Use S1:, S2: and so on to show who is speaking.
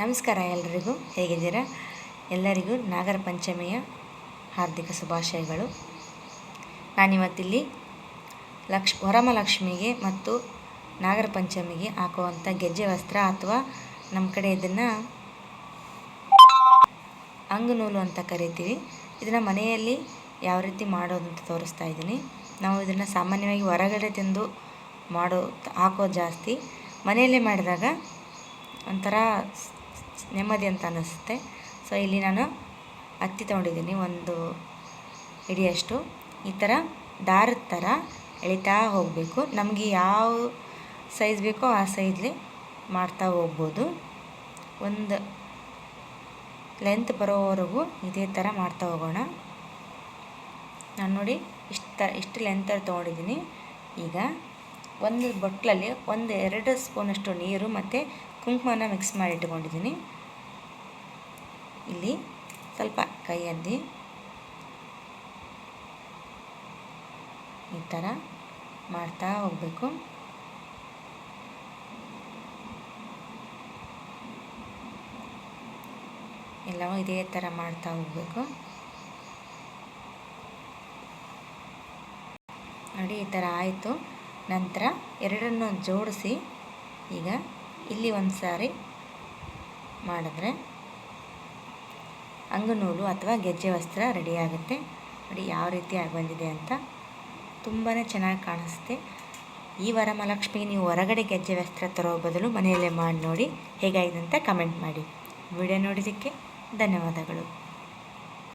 S1: ನಮಸ್ಕಾರ ಎಲ್ಲರಿಗೂ, ಹೇಗಿದ್ದೀರಾ? ಎಲ್ಲರಿಗೂ ನಾಗರ ಪಂಚಮಿಯ ಹಾರ್ದಿಕ ಶುಭಾಶಯಗಳು. ನಾನಿವತ್ತಿಲ್ಲಿ ವರಮಹಾಲಕ್ಷ್ಮಿಗೆ ಮತ್ತು ನಾಗರ ಪಂಚಮಿಗೆ ಹಾಕುವಂಥ ಗೆಜ್ಜೆ ವಸ್ತ್ರ ಅಥವಾ ನಮ್ಮ ಕಡೆ ಇದನ್ನು ಅಂಗನೂಲು ಅಂತ ಕರಿತೀವಿ. ಇದನ್ನು ಮನೆಯಲ್ಲಿ ಯಾವ ರೀತಿ ಮಾಡೋದು ಅಂತ ತೋರಿಸ್ತಾ ಇದ್ದೀನಿ. ನಾವು ಇದನ್ನು ಸಾಮಾನ್ಯವಾಗಿ ಹೊರಗಡೆ ತಿಂದು ಹಾಕೋದು ಜಾಸ್ತಿ. ಮನೆಯಲ್ಲೇ ಮಾಡಿದಾಗ ಒಂಥರ ನೆಮ್ಮದಿ ಅಂತ ಅನ್ನಿಸುತ್ತೆ. ಸೊ ಇಲ್ಲಿ ನಾನು ಹತ್ತಿ ತೊಗೊಂಡಿದ್ದೀನಿ, ಒಂದು ಹಿಡಿಯಷ್ಟು. ಈ ಥರ ದಾರದ ಥರ ಎಳಿತಾ ಹೋಗಬೇಕು. ನಮಗೆ ಯಾವ ಸೈಜ್ ಬೇಕೋ ಆ ಸೈಜ್ಲಿ ಮಾಡ್ತಾ ಹೋಗ್ಬೋದು. ಒಂದು ಲೆಂತ್ ಬರೋವರೆಗೂ ಇದೇ ಥರ ಮಾಡ್ತಾ ಹೋಗೋಣ. ನಾನು ನೋಡಿ ಇಷ್ಟು ಲೆಂತಲ್ಲಿ ತೊಗೊಂಡಿದ್ದೀನಿ. ಈಗ ಒಂದು ಬಟ್ಲಲ್ಲಿ 1-2 ಸ್ಪೂನಷ್ಟು ನೀರು ಮತ್ತು ಕುಂಕುಮನ ಮಿಕ್ಸ್ ಮಾಡಿ ಇಟ್ಕೊಂಡಿದ್ದೀನಿ. ಇಲ್ಲಿ ಸ್ವಲ್ಪ ಕೈಯಲ್ಲಿ ಈ ಥರ ಮಾಡ್ತಾ ಹೋಗಬೇಕು. ಎಲ್ಲವೂ ಇದೇ ಥರ ಮಾಡ್ತಾ ಹೋಗಬೇಕು. ನೋಡಿ, ಈ ಥರ ಆಯಿತು. ನಂತರ ಎರಡನ್ನು ಜೋಡಿಸಿ ಈಗ ಇಲ್ಲಿ ಒಂದು ಸಾರಿ ಮಾಡಿದ್ರೆ ಅಂಗನೂಲು ಅಥವಾ ಗೆಜ್ಜೆ ವಸ್ತ್ರ ರೆಡಿಯಾಗುತ್ತೆ. ನೋಡಿ ಯಾವ ರೀತಿ ಆಗಿ ಬಂದಿದೆ ಅಂತ. ತುಂಬಾ ಚೆನ್ನಾಗಿ ಕಾಣಿಸುತ್ತೆ. ಈ ವರಮಹಾಲಕ್ಷ್ಮಿಗೆ ನೀವು ಹೊರಗಡೆ ಗೆಜ್ಜೆ ವಸ್ತ್ರ ತರೋ ಬದಲು ಮನೆಯಲ್ಲೇ ಮಾಡಿ ನೋಡಿ ಹೇಗಾಗಿದೆ ಅಂತ ಕಮೆಂಟ್ ಮಾಡಿ. ವಿಡಿಯೋ ನೋಡಿದ್ದಕ್ಕೆ ಧನ್ಯವಾದಗಳು.